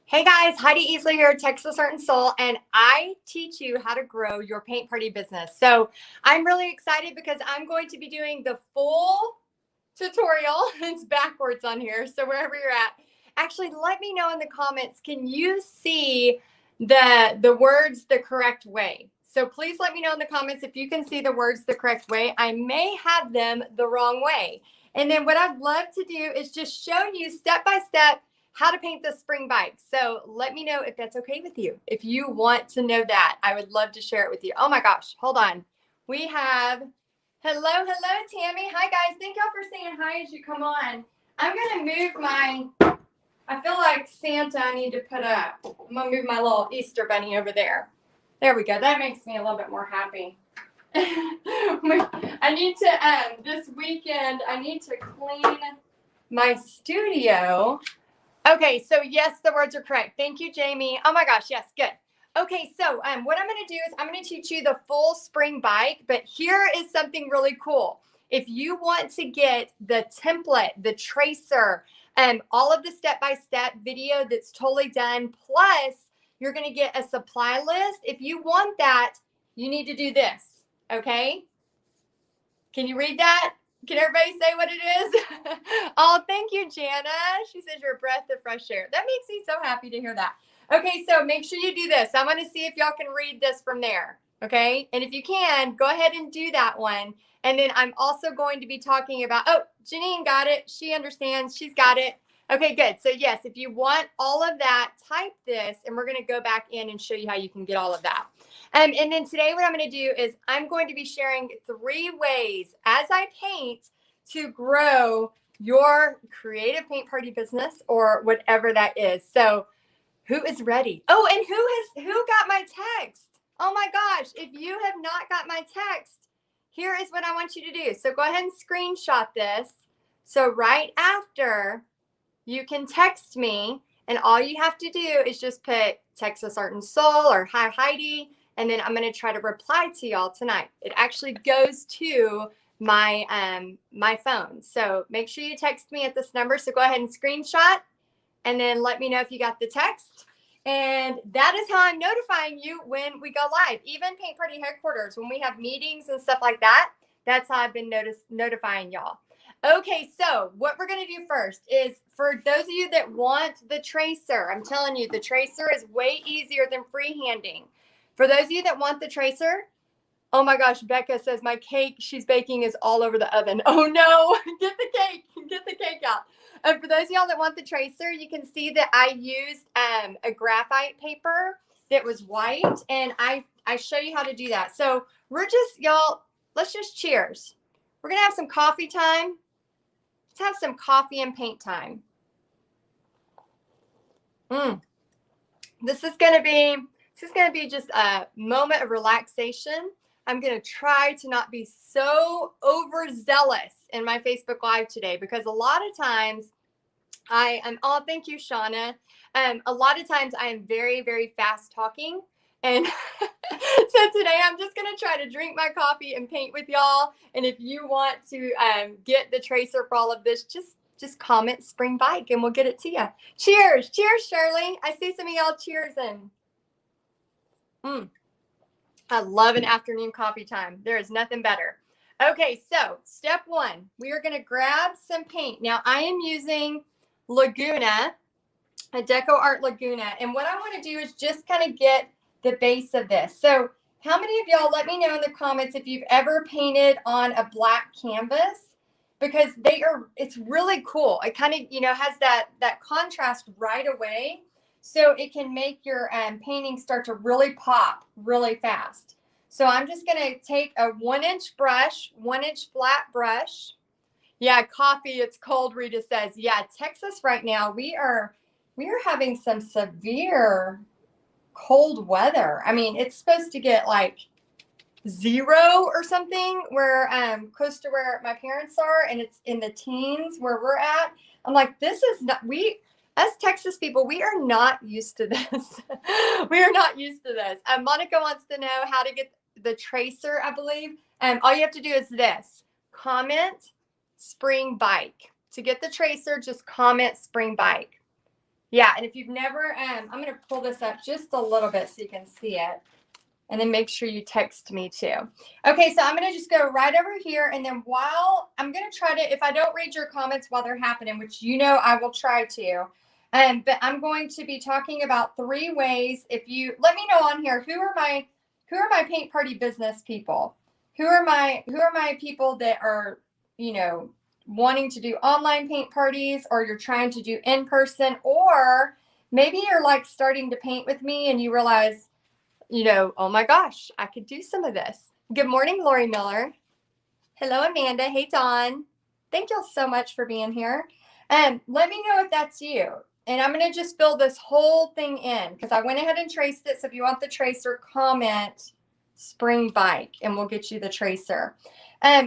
Hey guys, Heidi Easley here, Texas Art and Soul, and I teach you how to grow your paint party business. So I'm really excited because I'm going to be doing the full tutorial. It's backwards on here, so wherever you're at, actually let me know in the comments, can you see the words the correct way? So please let me know in the comments if you can see the words the correct way. I may have them the wrong way. And then what I'd love to do is just show you step by step how to paint the spring bike. So let me know if that's okay with you. If you want to know that, I would love to share it with you. Oh my gosh, hold on. We have, hello, Tammy. Hi guys, thank y'all for saying hi as you come on. I'm gonna move I feel like Santa I need to put up. I'm gonna move my little Easter bunny over there. There we go, that makes me a little bit more happy. I need to, this weekend, I need to clean my studio. Okay, so yes, the words are correct. Thank you, Jamie. Oh my gosh, yes, good. Okay, so what I'm going to do is I'm going to teach you the full spring bike, but here is something really cool. If you want to get the template, the tracer, all of the step-by-step video that's totally done, plus you're going to get a supply list. If you want that, you need to do this, okay? Can you read that? Can everybody say what it is? Oh, thank you, Jana. She says you're a breath of fresh air. That makes me so happy to hear that. Okay, so make sure you do this. I want to see if y'all can read this from there. Okay, and if you can, go ahead and do that one. And then I'm also going to be talking about, oh, Janine got it. She understands. She's got it. Okay, good. So yes, if you want all of that, type this, and we're going to go back in and show you how you can get all of that. And then today what I'm going to do is I'm going to be sharing 3 ways as I paint to grow your creative paint party business or whatever that is. So who is ready? Oh, and who got my text? Oh my gosh, if you have not got my text, here is what I want you to do. So go ahead and screenshot this. So right after, you can text me, and all you have to do is just put Texas Art and Soul or Hi Heidi, and then I'm going to try to reply to y'all tonight. It actually goes to my my phone. So make sure you text me at this number. So go ahead and screenshot, and then let me know if you got the text. And that is how I'm notifying you when we go live. Even Paint Party Headquarters, when we have meetings and stuff like that, that's how I've been notifying y'all. Okay, so what we're going to do first is for those of you that want the tracer, I'm telling you, the tracer is way easier than freehanding. For those of you that want the tracer, oh my gosh, Becca says my cake she's baking is all over the oven. Oh no, get the cake out. And for those of y'all that want the tracer, you can see that I used a graphite paper that was white, and I show you how to do that. So we're just, y'all, let's just cheers. We're going to have some coffee time. Let's have some coffee and paint time. This is going to be just a moment of relaxation. I'm going to try to not be so overzealous in my Facebook Live today, because a lot of times I am, oh, thank you, Shauna. A lot of times I am very, very fast talking. And so today I'm just going to try to drink my coffee and paint with y'all. And if you want to get the tracer for all of this, just comment spring bike and we'll get it to you. Cheers. Cheers, Shirley. I see some of y'all cheersing. I love an afternoon coffee time. There is nothing better. Okay, so step 1, we are going to grab some paint. Now I am using Laguna, a Deco Art Laguna. And what I want to do is just kind of get the base of this. So how many of y'all, let me know in the comments if you've ever painted on a black canvas, because it's really cool. It kind of, has that contrast right away. So it can make your painting start to really pop really fast. So I'm just going to take a 1-inch brush, 1-inch flat brush. Yeah, coffee, it's cold, Rita says. Yeah, Texas right now, we are having some severe cold weather. I mean, it's supposed to get like 0 or something where close to where my parents are, and it's in the teens where we're at. I'm like, this is not, us Texas people, we are not used to this. We are not used to this. Monica wants to know how to get the tracer, I believe. All you have to do is this. Comment spring bike. To get the tracer, just comment spring bike. Yeah, and if you've never, I'm going to pull this up just a little bit so you can see it. And then make sure you text me too. Okay, so I'm going to just go right over here. And then while I'm going to try to, if I don't read your comments while they're happening, which you know I will try to, but I'm going to be talking about 3 ways. If you let me know on here, who are my paint party business people? Who are my people that are, you know, wanting to do online paint parties, or you're trying to do in person, or maybe you're like starting to paint with me and you realize, you know, oh my gosh, I could do some of this. Good morning, Lori Miller. Hello, Amanda. Hey, Dawn. Thank y'all so much for being here. Let me know if that's you. And I'm going to just fill this whole thing in because I went ahead and traced it. So if you want the tracer, comment spring bike and we'll get you the tracer.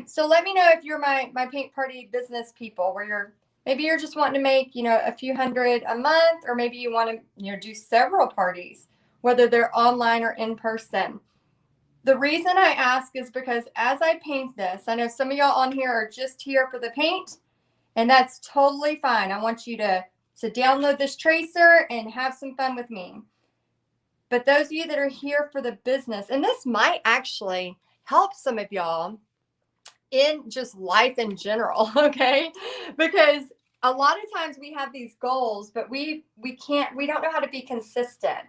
So let me know if you're my paint party business people, where maybe you're just wanting to make, you know, a few hundred a month, or maybe you want to, you know, do several parties, whether they're online or in person. The reason I ask is because as I paint this, I know some of y'all on here are just here for the paint, and that's totally fine. I want you to download this tracer and have some fun with me. But those of you that are here for the business, and this might actually help some of y'all in just life in general, okay? Because a lot of times we have these goals, but we don't know how to be consistent.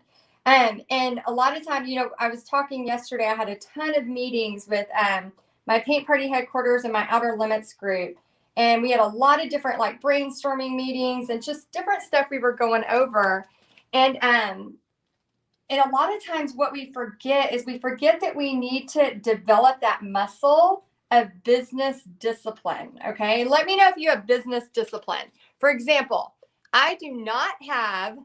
And a lot of time, you know, I was talking yesterday, I had a ton of meetings with my paint party headquarters and my outer limits group. And we had a lot of different like brainstorming meetings and just different stuff we were going over. And a lot of times what we forget is that we need to develop that muscle of business discipline. Okay. Let me know if you have business discipline. For example, I do not have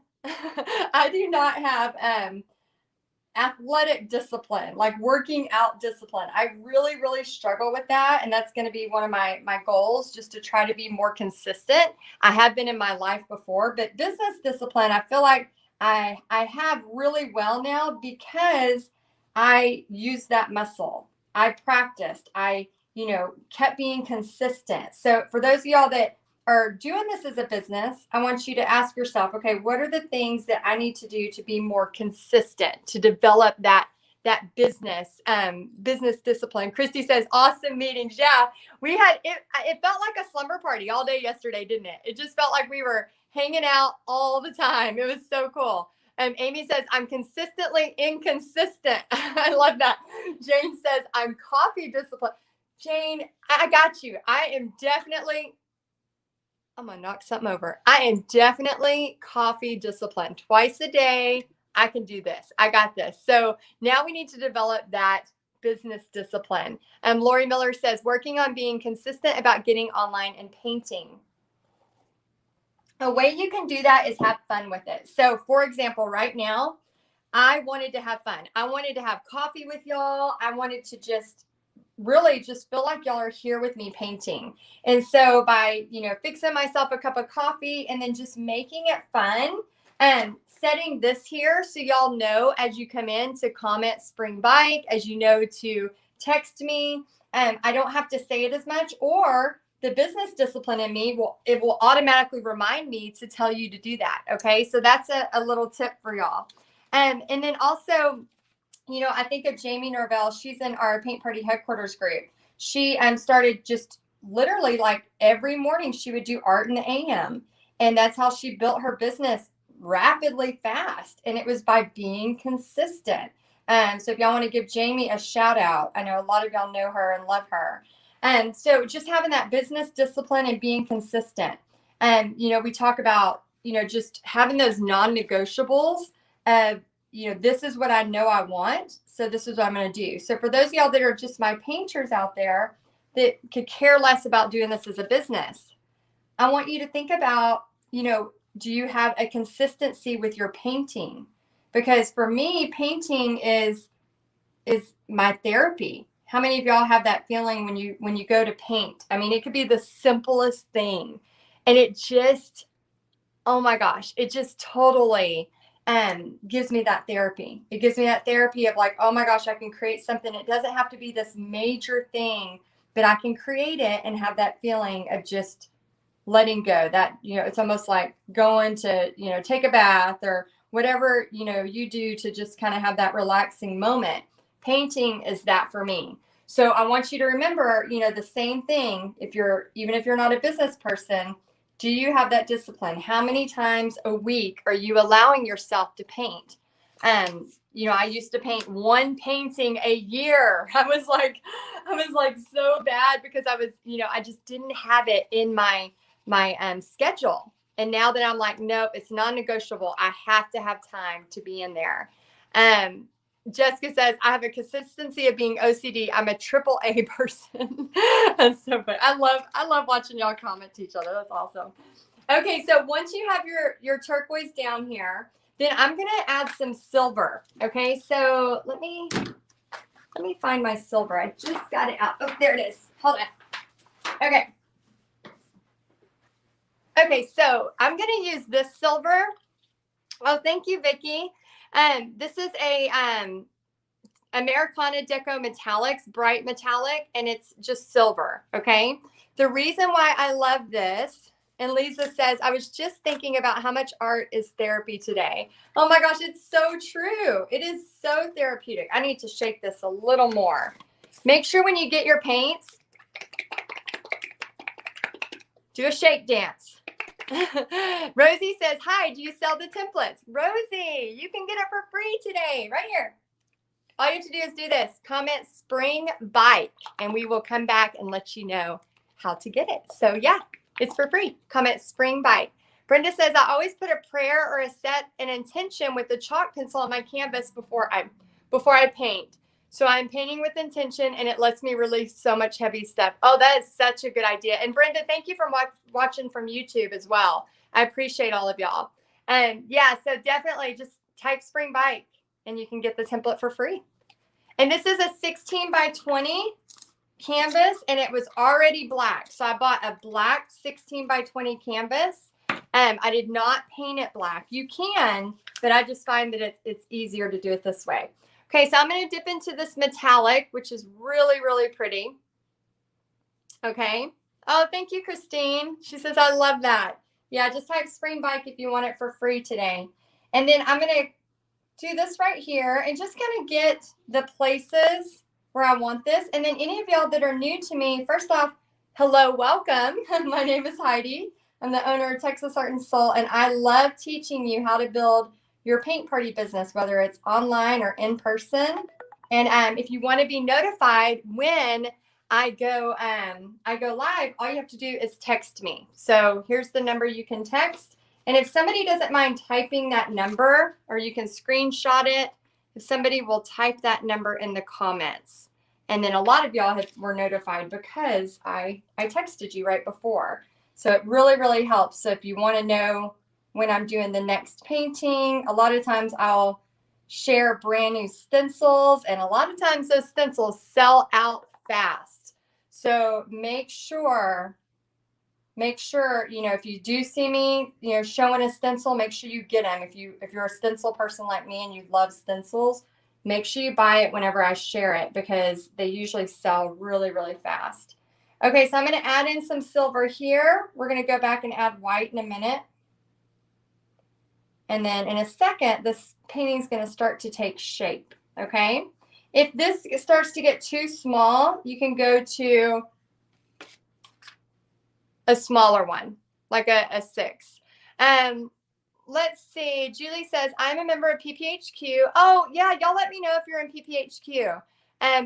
athletic discipline, like working out discipline. I really, really struggle with that. And that's going to be one of my goals, just to try to be more consistent. I have been in my life before, but business discipline, I feel like I have really well now because I used that muscle. I practiced. I, you know, kept being consistent. So for those of y'all that are doing this as a business, I want you to ask yourself, okay, what are the things that I need to do to be more consistent, to develop that business discipline? Christy says, awesome meetings. Yeah, we had it felt like a slumber party all day yesterday, didn't it? It just felt like we were hanging out all the time. It was so cool. Amy says, I'm consistently inconsistent. I love that. Jane says, I'm coffee disciplined. Jane, I got you. I'm going to knock something over. I am definitely coffee disciplined. Twice a day, I can do this. I got this. So now we need to develop that business discipline. Lori Miller says, working on being consistent about getting online and painting. A way you can do that is have fun with it. So for example, right now, I wanted to have fun. I wanted to have coffee with y'all. I wanted to just really just feel like y'all are here with me painting. And so by, you know, fixing myself a cup of coffee and then just making it fun and setting this here so y'all know as you come in to comment spring bike, as you know to text me. I don't have to say it as much, or the business discipline in me will automatically remind me to tell you to do that. Okay. So that's a little tip for y'all. And then also, you know, I think of Jamie Norvell. She's in our paint party headquarters group. She started just literally like every morning she would do art in the AM. And that's how she built her business rapidly fast. And it was by being consistent. So if y'all want to give Jamie a shout out, I know a lot of y'all know her and love her. And so just having that business discipline and being consistent. And, you know, we talk about, you know, just having those non-negotiables of, you know, this is what I know I want, so this is what I'm going to do. So for those of y'all that are just my painters out there that could care less about doing this as a business, I want you to think about, you know, do you have a consistency with your painting? Because for me, painting is my therapy. How many of y'all have that feeling when you go to paint? I mean, it could be the simplest thing, and it just, oh my gosh, it just totally gives me that therapy. It gives me that therapy of like, oh my gosh, I can create something. It doesn't have to be this major thing, but I can create it and have that feeling of just letting go. That, it's almost like going to, take a bath or whatever, you do to just kind of have that relaxing moment. Painting is that for me. So I want you to remember, the same thing. Even if you're not a business person, do you have that discipline? How many times a week are you allowing yourself to paint? I used to paint one painting a year. I was like so bad because I just didn't have it in my schedule. And now that I'm like, nope, it's non-negotiable. I have to have time to be in there. Jessica says, I have a consistency of being OCD. I'm a AAA person. That's so funny. I love watching y'all comment to each other. That's awesome. Okay, so once you have your turquoise down here, then I'm going to add some silver. Okay, so let me find my silver. I just got it out. Oh, there it is. Hold on. Okay. Okay, so I'm going to use this silver. Oh, thank you, Vicki. This is a Americana Deco Metallics, bright metallic, and it's just silver, okay? The reason why I love this, and Lisa says, I was just thinking about how much art is therapy today. Oh my gosh, it's so true. It is so therapeutic. I need to shake this a little more. Make sure when you get your paints, do a shake dance. Rosie says, hi, do you sell the templates? Rosie, you can get it for free today, right here. All you have to do is do this. Comment spring bike, and we will come back and let you know how to get it. So yeah, it's for free. Comment spring bike. Brenda says, I always put a prayer or an intention with a chalk pencil on my canvas before I paint. So I'm painting with intention, and it lets me release so much heavy stuff. Oh, that is such a good idea. And Brenda, thank you for watching from YouTube as well. I appreciate all of y'all. And yeah, so definitely just type spring bike, and you can get the template for free. And this is a 16 by 20 canvas, and it was already black. So I bought a black 16 by 20 canvas. I did not paint it black. You can, but I just find that it's easier to do it this way. Okay, so I'm going to dip into this metallic, which is really, really pretty. Okay. Oh, thank you, Christine. She says, I love that. Yeah, just type spring bike if you want it for free today. And then I'm going to do this right here and just kind of get the places where I want this. And then any of y'all that are new to me, first off, hello, welcome. My name is Heidi. I'm the owner of Texas Art and Soul, and I love teaching you how to build your paint party business, whether it's online or in person. And if you want to be notified when I go live, all you have to do is text me. So here's the number you can text. And if somebody doesn't mind typing that number, or you can screenshot it, if somebody will type that number in the comments. And then a lot of y'all were notified because I texted you right before. So it really, really helps. So if you want to know when I'm doing the next painting, a lot of times I'll share brand new stencils, and a lot of times those stencils sell out fast. So make sure, if you do see me, showing a stencil, make sure you get them. If you're a stencil person like me and you love stencils, make sure you buy it whenever I share it, because they usually sell really, really fast. Okay, so I'm going to add in some silver here. We're going to go back and add white in a minute. And then in a second, this painting is going to start to take shape, okay? If this starts to get too small, you can go to a smaller one, like a 6. Let's see. Julie says, I'm a member of PPHQ. Oh, yeah, y'all let me know if you're in PPHQ.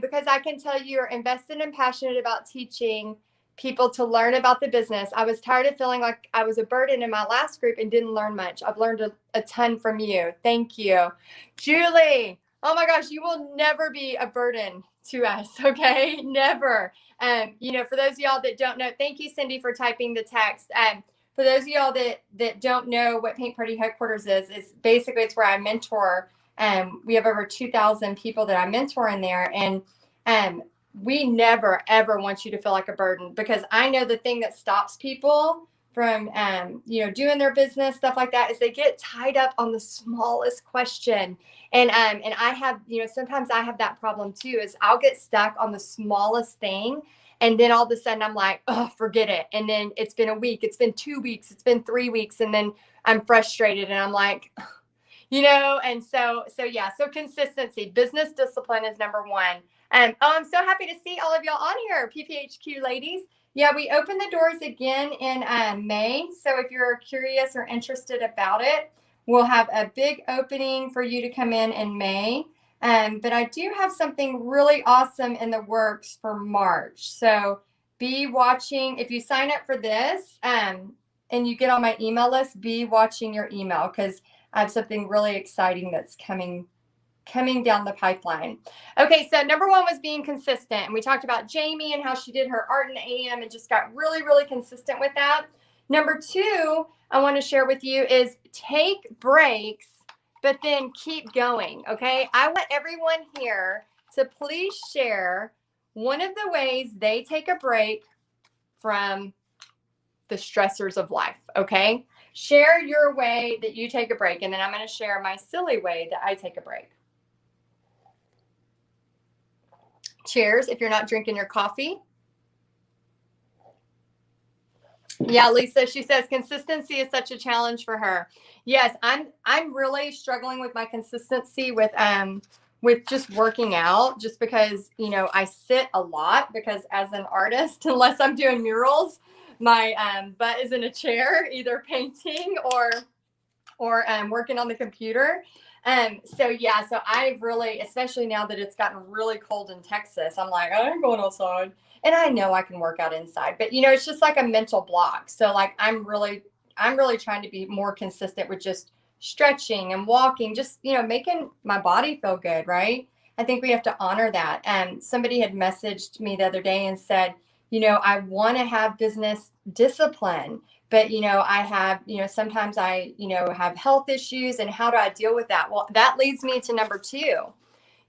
Because I can tell you're invested and passionate about teaching people to learn about the business. I was tired of feeling like I was a burden in my last group and didn't learn much. I've learned a ton from you. Thank you. Julie, oh my gosh, you will never be a burden to us, okay? Never. For those of y'all that don't know, thank you, Cindy, for typing the text. For those of y'all that don't know what Paint Party Headquarters is basically it's where I mentor. We have over 2,000 people that I mentor in there. And we never, ever want you to feel like a burden, because I know the thing that stops people from, doing their business, stuff like that, is they get tied up on the smallest question. And I have, sometimes I have that problem too, is I'll get stuck on the smallest thing. And then all of a sudden I'm like, oh, forget it. And then it's been a week, it's been 2 weeks, it's been 3 weeks. And then I'm frustrated and I'm like, and so yeah, so consistency, business discipline is number one. And I'm so happy to see all of y'all on here, PPHQ ladies. Yeah, we open the doors again in May. So if you're curious or interested about it, we'll have a big opening for you to come in May. But I do have something really awesome in the works for March. So be watching. If you sign up for this and you get on my email list, be watching your email because I have something really exciting that's coming down the pipeline. Okay, so number one was being consistent. And we talked about Jamie and how she did her art in AM and just got really, really consistent with that. Number two, I want to share with you is take breaks, but then keep going, okay? I want everyone here to please share one of the ways they take a break from the stressors of life, okay? Share your way that you take a break, and then I'm going to share my silly way that I take a break. Cheers if you're not drinking your coffee. Yeah, Lisa, she says consistency is such a challenge for her. Yes, I'm really struggling with my consistency with just working out, just because, I sit a lot because as an artist, unless I'm doing murals, my butt is in a chair, either painting or working on the computer. So I've really, especially now that it's gotten really cold in Texas, I'm like, I ain't going outside. And I know I can work out inside, but it's just like a mental block. So like, I'm really trying to be more consistent with just stretching and walking, just, making my body feel good. Right. I think we have to honor that. And somebody had messaged me the other day and said, I want to have business discipline, but, I have, sometimes I, have health issues, and how do I deal with that? Well, that leads me to number two.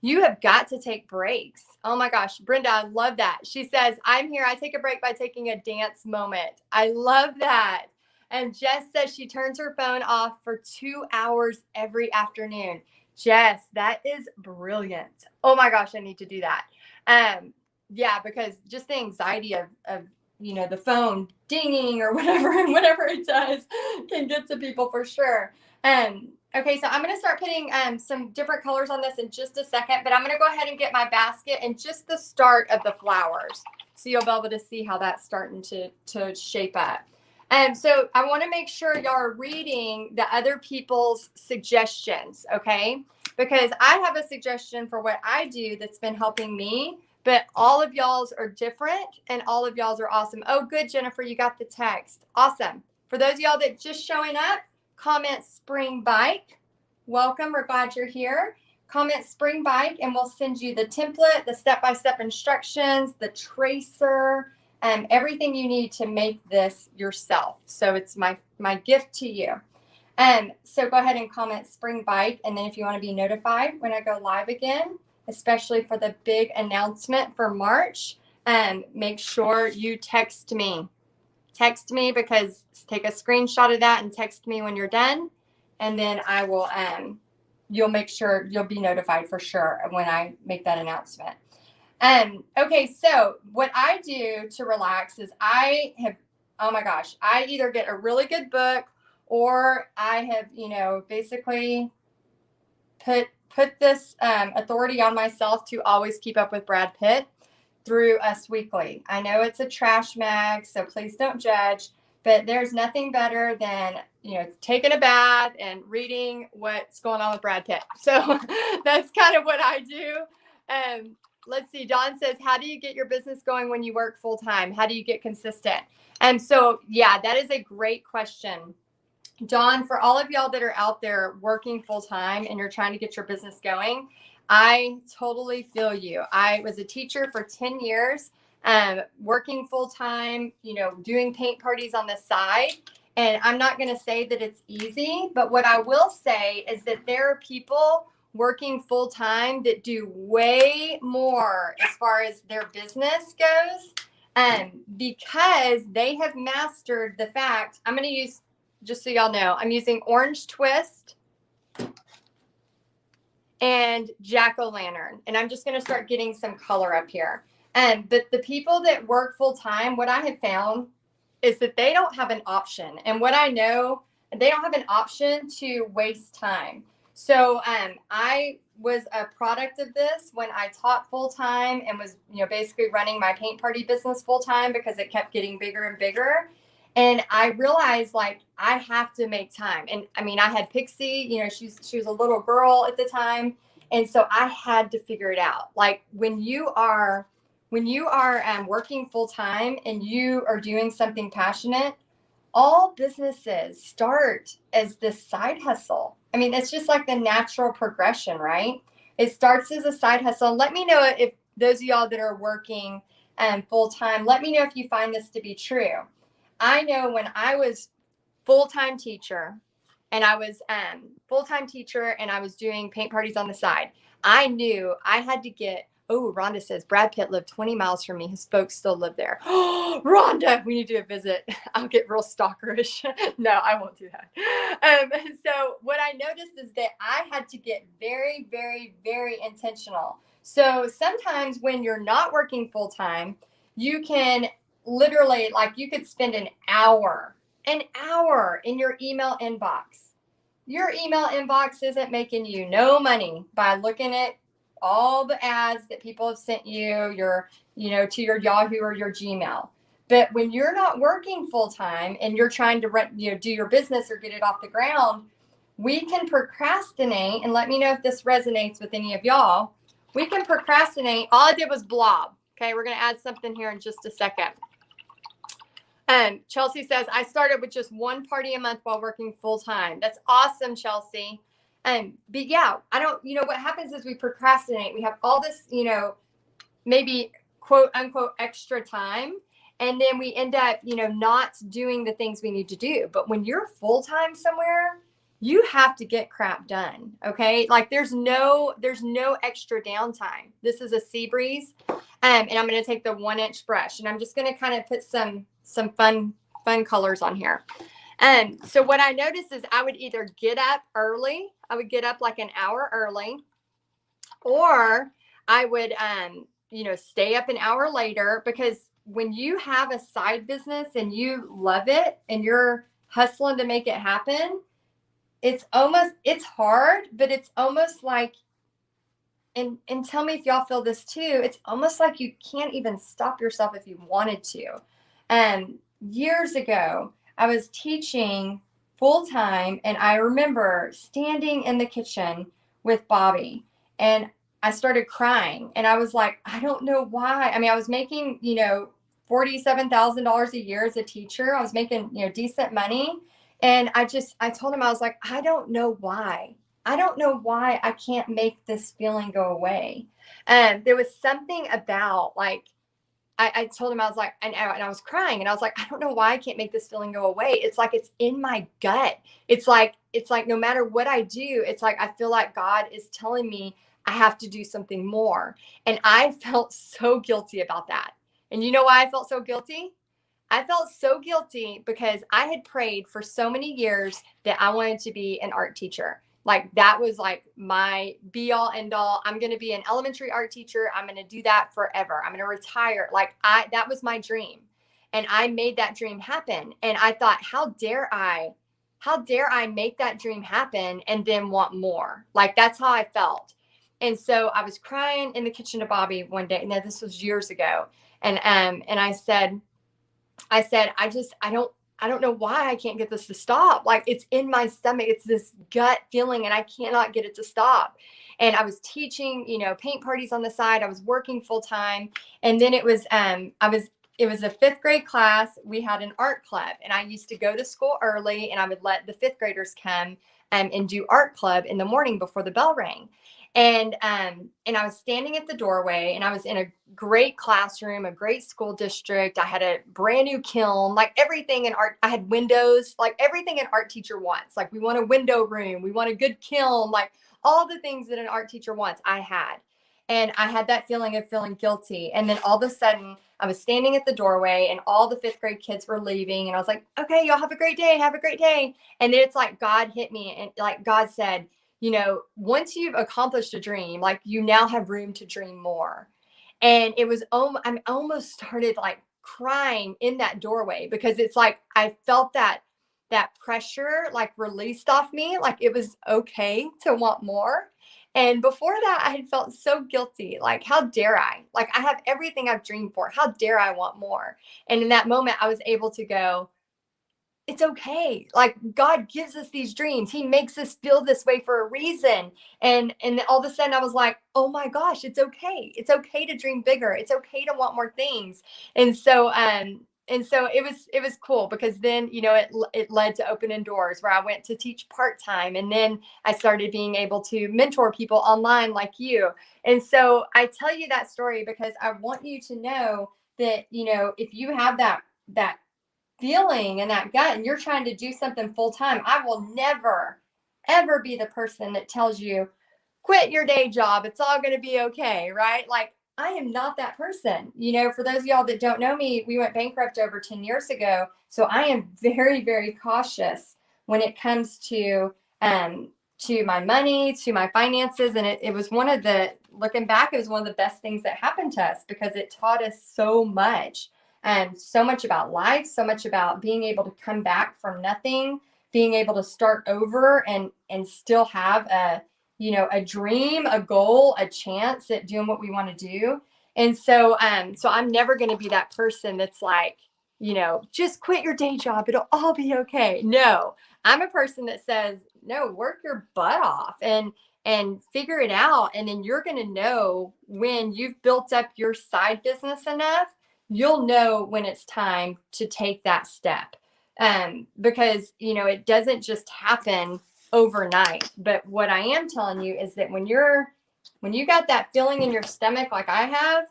You have got to take breaks. Oh my gosh, Brenda, I love that. She says, I'm here. I take a break by taking a dance moment. I love that. And Jess says she turns her phone off for 2 hours every afternoon. Jess, that is brilliant. Oh my gosh, I need to do that. Yeah, because just the anxiety of the phone dinging or whatever it does can get to people for sure. Okay, so I'm going to start putting some different colors on this in just a second, but I'm going to go ahead and get my basket and just the start of the flowers. So you'll be able to see how that's starting to shape up. So I want to make sure y'all are reading the other people's suggestions, okay? Because I have a suggestion for what I do that's been helping me, but all of y'all's are different and all of y'all's are awesome. Oh, good, Jennifer, you got the text. Awesome. For those of y'all that just showing up, comment Spring Bike. Welcome. We're glad you're here. Comment Spring Bike and we'll send you the template, the step-by-step instructions, the tracer, and everything you need to make this yourself. So it's my gift to you. So go ahead and comment Spring Bike. And then if you want to be notified when I go live again, especially for the big announcement for March, make sure you text me. Text me, because take a screenshot of that and text me when you're done. And then I will, you'll make sure you'll be notified for sure when I make that announcement. Okay, so what I do to relax is I either get a really good book, or I have, basically put this authority on myself to always keep up with Brad Pitt through Us Weekly. I know it's a trash mag, so please don't judge, but there's nothing better than, taking a bath and reading what's going on with Brad Pitt. So that's kind of what I do. Let's see. Dawn says, how do you get your business going when you work full time? How do you get consistent? And so, yeah, that is a great question. Dawn, for all of y'all that are out there working full time and you're trying to get your business going, I totally feel you. I was a teacher for 10 years, working full time, doing paint parties on the side. And I'm not going to say that it's easy, but what I will say is that there are people working full time that do way more as far as their business goes, because they have mastered the fact. I'm going to use, just so y'all know, I'm using Orange Twist and Jack-o'-lantern. And I'm just going to start getting some color up here. But the people that work full time, what I have found is that they don't have an option. And what I know, they don't have an option to waste time. So I was a product of this when I taught full time and was, basically running my paint party business full time because it kept getting bigger and bigger. And I realized like I have to make time. And I mean, I had Pixie, she was a little girl at the time. And so I had to figure it out. Like when you are working full time and you are doing something passionate, all businesses start as this side hustle. I mean, it's just like the natural progression, right? It starts as a side hustle. Let me know if those of y'all that are working full time, let me know if you find this to be true. I know when I was full-time teacher and I was doing paint parties on the side, I knew I had to get, oh, Rhonda says Brad Pitt lived 20 miles from me. His folks still live there. Oh, Rhonda, we need to do a visit. I'll get real stalkerish. No, I won't do that. So what I noticed is that I had to get very, very, very intentional. So sometimes when you're not working full time, you can literally, like, you could spend an hour in your email inbox. Your email inbox isn't making you no money by looking at all the ads that people have sent you, to your Yahoo or your Gmail. But when you're not working full time and you're trying to do your business or get it off the ground, we can procrastinate. And let me know if this resonates with any of y'all. We can procrastinate. All I did was blob. Okay, we're going to add something here in just a second. Chelsea says, I started with just one party a month while working full time. That's awesome, Chelsea. But yeah, what happens is we procrastinate. We have all this, maybe quote unquote extra time. And then we end up, not doing the things we need to do. But when you're full time somewhere, you have to get crap done. Okay. Like there's no extra downtime. This is a sea breeze. And I'm going to take the 1-inch brush and I'm just going to kind of put some fun colors on here. So what I noticed is I would either get up early. I would get up like an hour early, or I would, stay up an hour later, because when you have a side business and you love it and you're hustling to make it happen, it's hard, but it's almost like, and tell me if y'all feel this too, it's almost like you can't even stop yourself if you wanted to. Years ago, I was teaching full time, and I remember standing in the kitchen with Bobby, and I started crying, and I was like, I don't know why. I mean, I was making, $47,000 a year as a teacher. I was making, decent money. And I told him, I was like, I don't know why. I don't know why I can't make this feeling go away. There was something about, like, I told him, I was like, and I was crying, and I was like, I don't know why I can't make this feeling go away. It's like, it's in my gut. It's like no matter what I do, it's like, I feel like God is telling me I have to do something more. And I felt so guilty about that. And you know why I felt so guilty? I felt so guilty because I had prayed for so many years that I wanted to be an art teacher. Like that was like my be all end all. I'm going to be an elementary art teacher. I'm going to do that forever. I'm going to retire. That was my dream. And I made that dream happen. And I thought, how dare I make that dream happen and then want more? Like, that's how I felt. And so I was crying in the kitchen to Bobby one day. Now this was years ago. And I said, I don't know why I can't get this to stop. Like, it's in my stomach. It's this gut feeling and I cannot get it to stop. And I was teaching, paint parties on the side. I was working full time. And then it was a 5th grade class. We had an art club, and I used to go to school early, and I would let the 5th graders come and do art club in the morning before the bell rang. And I was standing at the doorway, and I was in a great classroom, a great school district. I had a brand new kiln, like everything in art. I had windows, like everything an art teacher wants. Like, we want a window room, we want a good kiln, like all the things that an art teacher wants, I had. And I had that feeling of feeling guilty. And then all of a sudden I was standing at the doorway, and all the 5th grade kids were leaving. And I was like, okay, y'all have a great day. Have a great day. And then it's like God hit me, and like God said, once you've accomplished a dream, like, you now have room to dream more. And it was, I almost started like crying in that doorway, because it's like, I felt that pressure like released off me. Like it was okay to want more. And before that, I had felt so guilty. Like, how dare I? Like, I have everything I've dreamed for. How dare I want more? And in that moment, I was able to go, it's okay. Like, God gives us these dreams. He makes us feel this way for a reason. And all of a sudden I was like, oh my gosh, it's okay. It's okay to dream bigger. It's okay to want more things. And so it was cool, because then, it led to opening doors where I went to teach part-time, and then I started being able to mentor people online like you. And so I tell you that story because I want you to know that, if you have that feeling and that gut and you're trying to do something full time, I will never, ever be the person that tells you, quit your day job. It's all going to be okay. Right. Like, I am not that person. For those of y'all that don't know me, we went bankrupt over 10 years ago. So I am very, very cautious when it comes to my money, to my finances. And it was looking back, it was one of the best things that happened to us, because it taught us so much. And so much about life, so much about being able to come back from nothing, being able to start over and still have a dream, a goal, a chance at doing what we want to do. And so I'm never going to be that person that's like, just quit your day job. It'll all be okay. No, I'm a person that says, no, work your butt off and figure it out. And then you're going to know when you've built up your side business enough. You'll know when it's time to take that step. Because, it doesn't just happen overnight. But what I am telling you is that when you got that feeling in your stomach, like I have,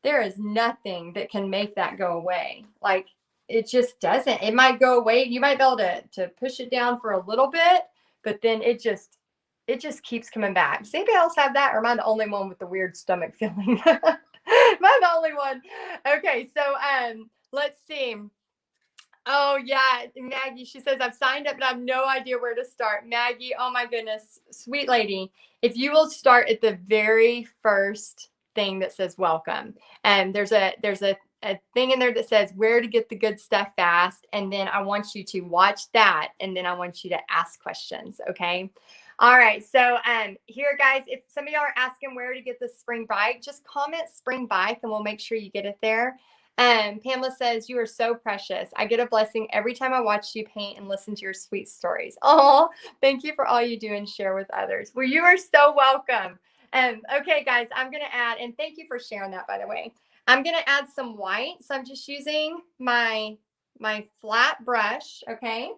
there is nothing that can make that go away. Like, it just doesn't. It might go away. You might be able to push it down for a little bit, but then it just keeps coming back. Does anybody else have that? Or am I the only one with the weird stomach feeling? Am I the only one? Okay, so let's see. Oh yeah, Maggie, she says, I've signed up but I have no idea where to start. Maggie, oh my goodness, sweet lady. If you will start at the very first thing that says welcome, and there's a thing in there that says where to get the good stuff fast. And then I want you to watch that. And then I want you to ask questions. Okay. All right. So here, guys, if some of y'all are asking where to get the spring bike, just comment spring bike and we'll make sure you get it there. Pamela says, you are so precious. I get a blessing every time I watch you paint and listen to your sweet stories. Oh, thank you for all you do and share with others. Well, you are so welcome. Okay, guys, I'm going to add, and thank you for sharing that, by the way. I'm going to add some white. So I'm just using my flat brush. Okay.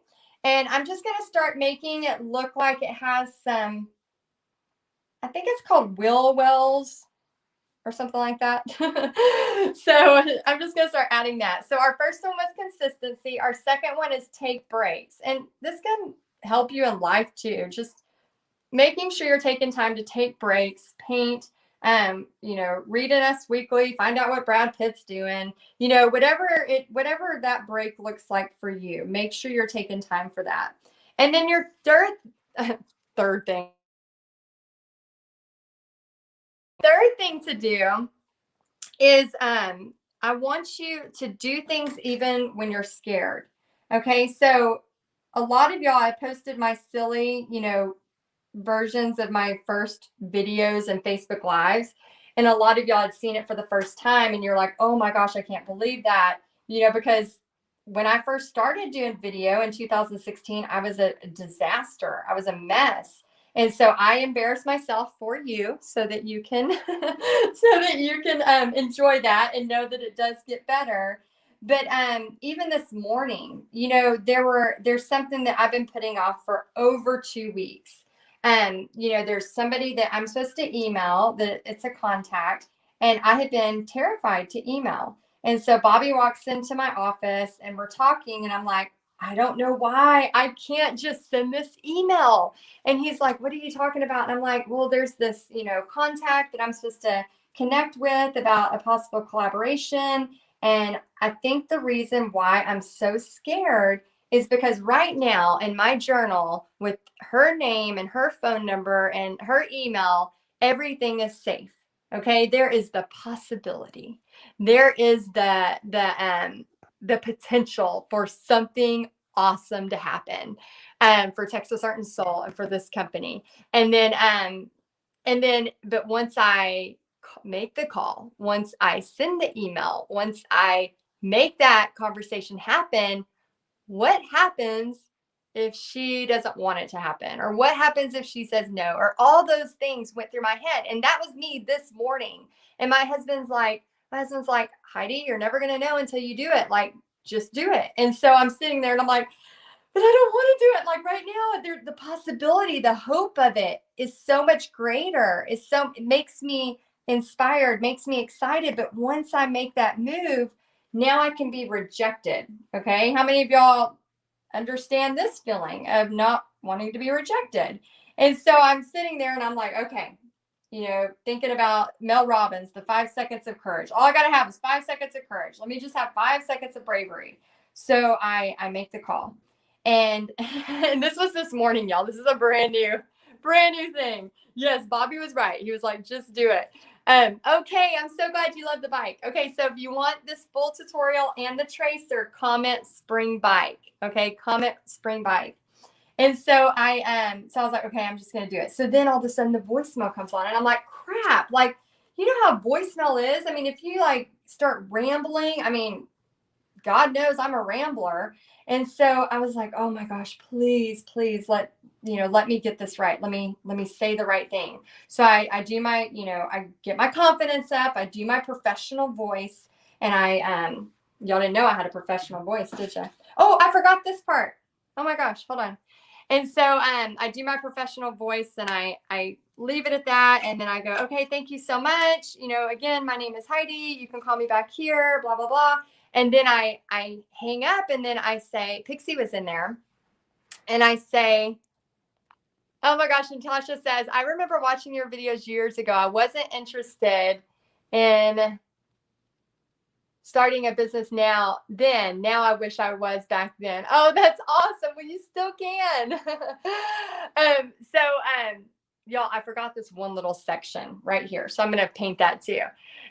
And I'm just going to start making it look like it has some, I think it's called wheel wells or something like that. So I'm just going to start adding that. So our first one was consistency. Our second one is take breaks. And this can help you in life too. Just making sure you're taking time to take breaks, paint, read an Us Weekly, find out what Brad Pitt's doing, whatever that break looks like for you, make sure you're taking time for that. And then your third thing to do is, I want you to do things even when you're scared. Okay. So a lot of y'all, I posted my silly, versions of my first videos and Facebook Lives. And a lot of y'all had seen it for the first time and you're like, oh my gosh, I can't believe that. Because when I first started doing video in 2016, I was a disaster. I was a mess. And so I embarrassed myself for you so that you can enjoy that and know that it does get better. But even this morning, there's something that I've been putting off for over 2 weeks. There's somebody that I'm supposed to email, that it's a contact, and I had been terrified to email. And so Bobby walks into my office and we're talking and I'm like, I don't know why I can't just send this email. And he's like, what are you talking about? And I'm like, well, there's this, contact that I'm supposed to connect with about a possible collaboration. And I think the reason why I'm so scared is because right now in my journal with her name and her phone number and her email, everything is safe. Okay, there is the possibility. There is the potential for something awesome to happen for Texas Art and Soul and for this company. But once I make the call, once I send the email, once I make that conversation happen, what happens if she doesn't want it to happen? Or what happens if she says no? Or all those things went through my head. And that was me this morning. And my husband's like, Heidi, you're never going to know until you do it. Like, just do it. And so I'm sitting there and I'm like, but I don't want to do it. Like right now, the possibility, the hope of it is so much greater. It makes me inspired, makes me excited. But once I make that move, now I can be rejected. Okay. How many of y'all understand this feeling of not wanting to be rejected? And so I'm sitting there and I'm like, okay, thinking about Mel Robbins, the 5 seconds of courage. All I got to have is 5 seconds of courage. Let me just have 5 seconds of bravery. So I make the call. And this was this morning, y'all. This is a brand new thing. Yes, Bobby was right. He was like, just do it. Okay, I'm so glad you love the bike. Okay, so if you want this full tutorial and the tracer, comment spring bike. Okay, comment spring bike. And so I was like, okay, I'm just gonna do it. So then all of a sudden the voicemail comes on, and I'm like, crap, like, you know how voicemail is? I mean, if you like start rambling, I mean, God knows I'm a rambler. And so I was like, oh my gosh, please, let me get this right. Let me say the right thing. So I do my, I get my confidence up. I do my professional voice. And y'all didn't know I had a professional voice, did you? Oh, I forgot this part. Oh my gosh, hold on. And so I do my professional voice and I leave it at that. And then I go, okay, thank you so much. Again, my name is Heidi. You can call me back here, blah, blah, blah. And then I hang up and then I say, Pixie was in there. And I say, oh my gosh, Natasha says, I remember watching your videos years ago. I wasn't interested in starting a business now I wish I was back then. Oh, that's awesome. Well, you still can. Y'all, I forgot this one little section right here. So I'm going to paint that too.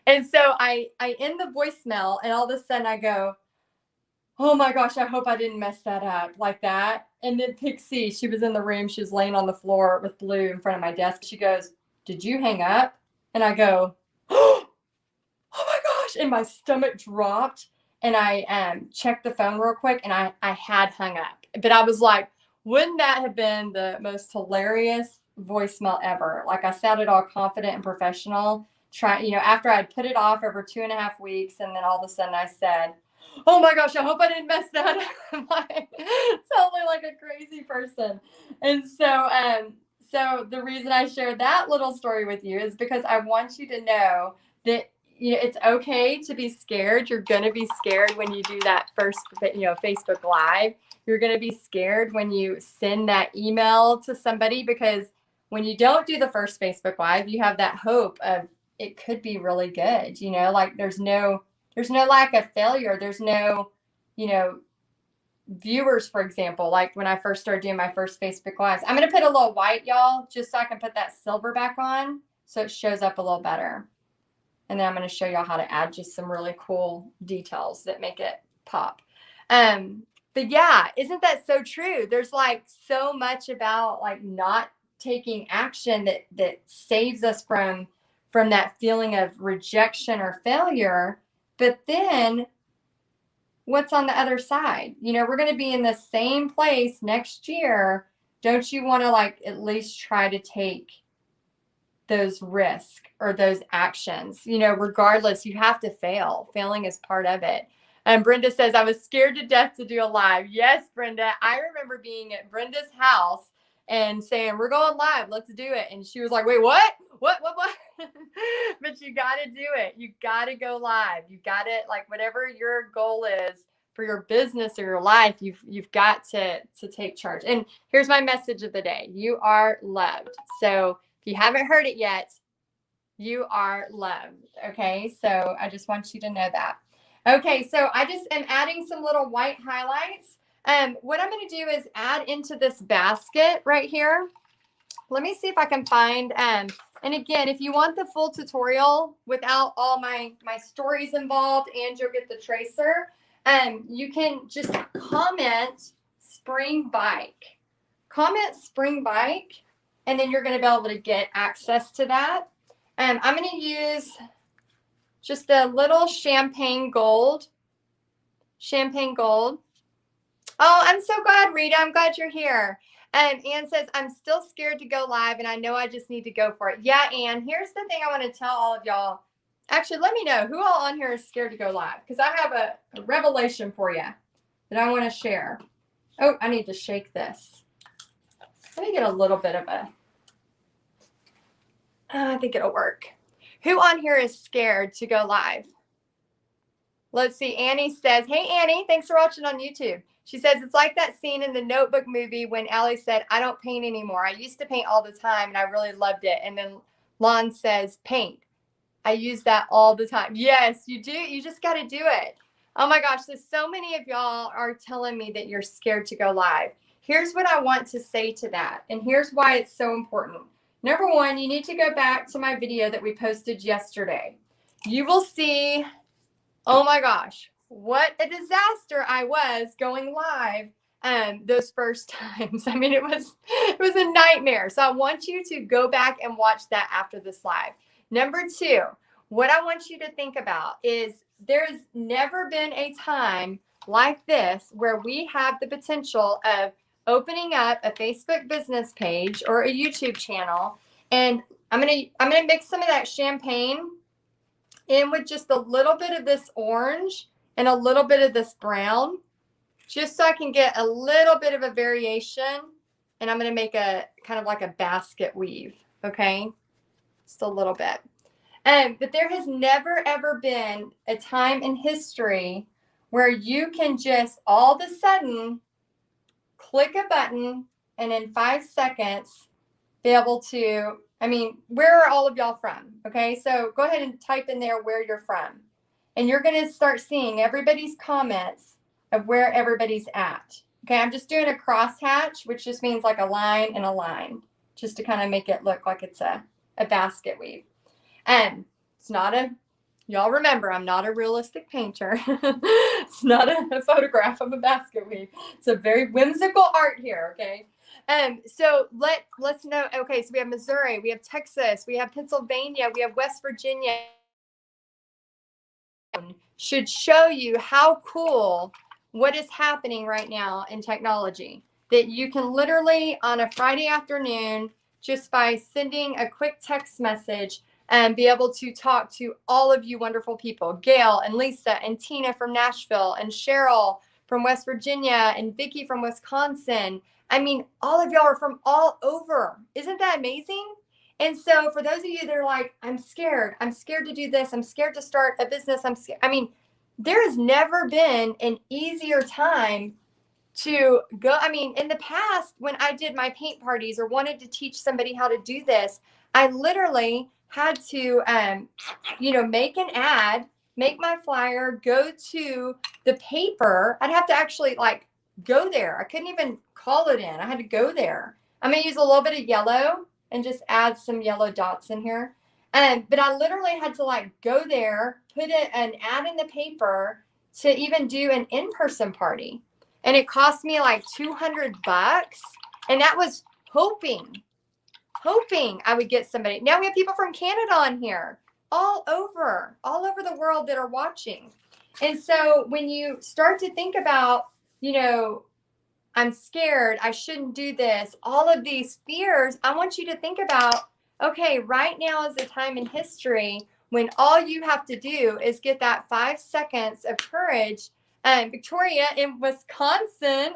And so I end the voicemail and all of a sudden I go, oh my gosh, I hope I didn't mess that up like that. And then Pixie, she was in the room. She was laying on the floor with Blue in front of my desk. She goes, did you hang up? And I go, oh my gosh. And my stomach dropped. And I checked the phone real quick and I had hung up. But I was like, wouldn't that have been the most hilarious voicemail ever? Like I sounded all confident and professional. After I'd put it off over 2.5 weeks. And then all of a sudden I said, oh my gosh, I hope I didn't mess that up. Totally like a crazy person. And so the reason I shared that little story with you is because I want you to know that it's okay to be scared. You're going to be scared when you do that first, Facebook Live. You're going to be scared when you send that email to somebody, because when you don't do the first Facebook Live, you have that hope of it could be really good. Like there's no lack of failure. There's no, viewers, for example, like when I first started doing my first Facebook Lives. I'm going to put a little white, y'all, just so I can put that silver back on so it shows up a little better. And then I'm going to show y'all how to add just some really cool details that make it pop. But yeah, isn't that so true? There's like so much about like not taking action that saves us from that feeling of rejection or failure. But then what's on the other side? We're going to be in the same place next year. Don't you want to like at least try to take those risks or those actions? Regardless, you have to fail. Failing is part of it. And Brenda says, I was scared to death to do a live. Yes, Brenda. I remember being at Brenda's house and saying, we're going live. Let's do it. And she was like, wait, what? What? But you got to do it. You got to go live. You got to, like, whatever your goal is for your business or your life, you've got to take charge. And here's my message of the day. You are loved. So if you haven't heard it yet, you are loved. Okay. So I just want you to know that. Okay. So I just am adding some little white highlights. What I'm going to do is add into this basket right here. Let me see if I can find And again, if you want the full tutorial without all my stories involved and you'll get the tracer, you can just comment spring bike. Comment spring bike, and then you're going to be able to get access to that. I'm going to use just a little champagne gold. Champagne gold. Oh, I'm so glad, Rita. I'm glad you're here. Ann says, I'm still scared to go live, and I know I just need to go for it. Yeah, Ann, here's the thing I want to tell all of y'all. Actually, let me know who all on here is scared to go live, because I have a revelation for you that I want to share. Oh, I need to shake this. Let me get a little bit of a, I think it'll work. Who on here is scared to go live? Let's see. Annie says, hey, Annie, thanks for watching on YouTube. She says, it's like that scene in the Notebook movie when Allie said, I don't paint anymore. I used to paint all the time, and I really loved it. And then Lon says, paint. I use that all the time. Yes, you do. You just got to do it. Oh, my gosh. So many of y'all are telling me that you're scared to go live. Here's what I want to say to that, and here's why it's so important. Number one, you need to go back to my video that we posted yesterday. You will see, oh, my gosh, what a disaster I was going live those first times. I mean, it was a nightmare. So I want you to go back and watch that after this live. Number two, what I want you to think about is there's never been a time like this where we have the potential of opening up a Facebook business page or a YouTube channel. And I'm gonna mix some of that champagne in with just a little bit of this orange and a little bit of this brown, just so I can get a little bit of a variation. And I'm going to make a kind of like a basket weave. Okay. Just a little bit. But there has never, ever been a time in history where you can just all of a sudden click a button and in 5 seconds be able to, I mean, where are all of y'all from? Okay, so go ahead and type in there where you're from. And you're going to start seeing everybody's comments of where everybody's at. Okay, I'm just doing a crosshatch, which just means like a line and a line, just to kind of make it look like it's a basket weave. And it's not a, y'all remember, I'm not a realistic painter. It's not a photograph of a basket weave. It's a very whimsical art here, okay? So let's know, okay, so we have Missouri, we have Texas, we have Pennsylvania, we have West Virginia. Should show you how cool what is happening right now in technology, that you can literally on a Friday afternoon, just by sending a quick text message and be able to talk to all of you wonderful people, Gail and Lisa and Tina from Nashville and Cheryl from West Virginia and Vicky from Wisconsin. I mean, all of y'all are from all over. Isn't that amazing? And so for those of you that are like, I'm scared to do this, I'm scared to start a business, I'm scared. I mean, there has never been an easier time to go. I mean, in the past, when I did my paint parties or wanted to teach somebody how to do this, I literally had to, make an ad, make my flyer, go to the paper. I'd have to actually like go there. I couldn't even call it in. I had to go there. I'm going to use a little bit of yellow and just add some yellow dots in here. But I literally had to like go there, put an ad in the paper to even do an in-person party. And it cost me like $200. And that was hoping I would get somebody. Now we have people from Canada on here, all over the world that are watching. And so when you start to think about, I'm scared, I shouldn't do this, all of these fears, I want you to think about, okay, right now is a time in history when all you have to do is get that 5 seconds of courage. Victoria in Wisconsin,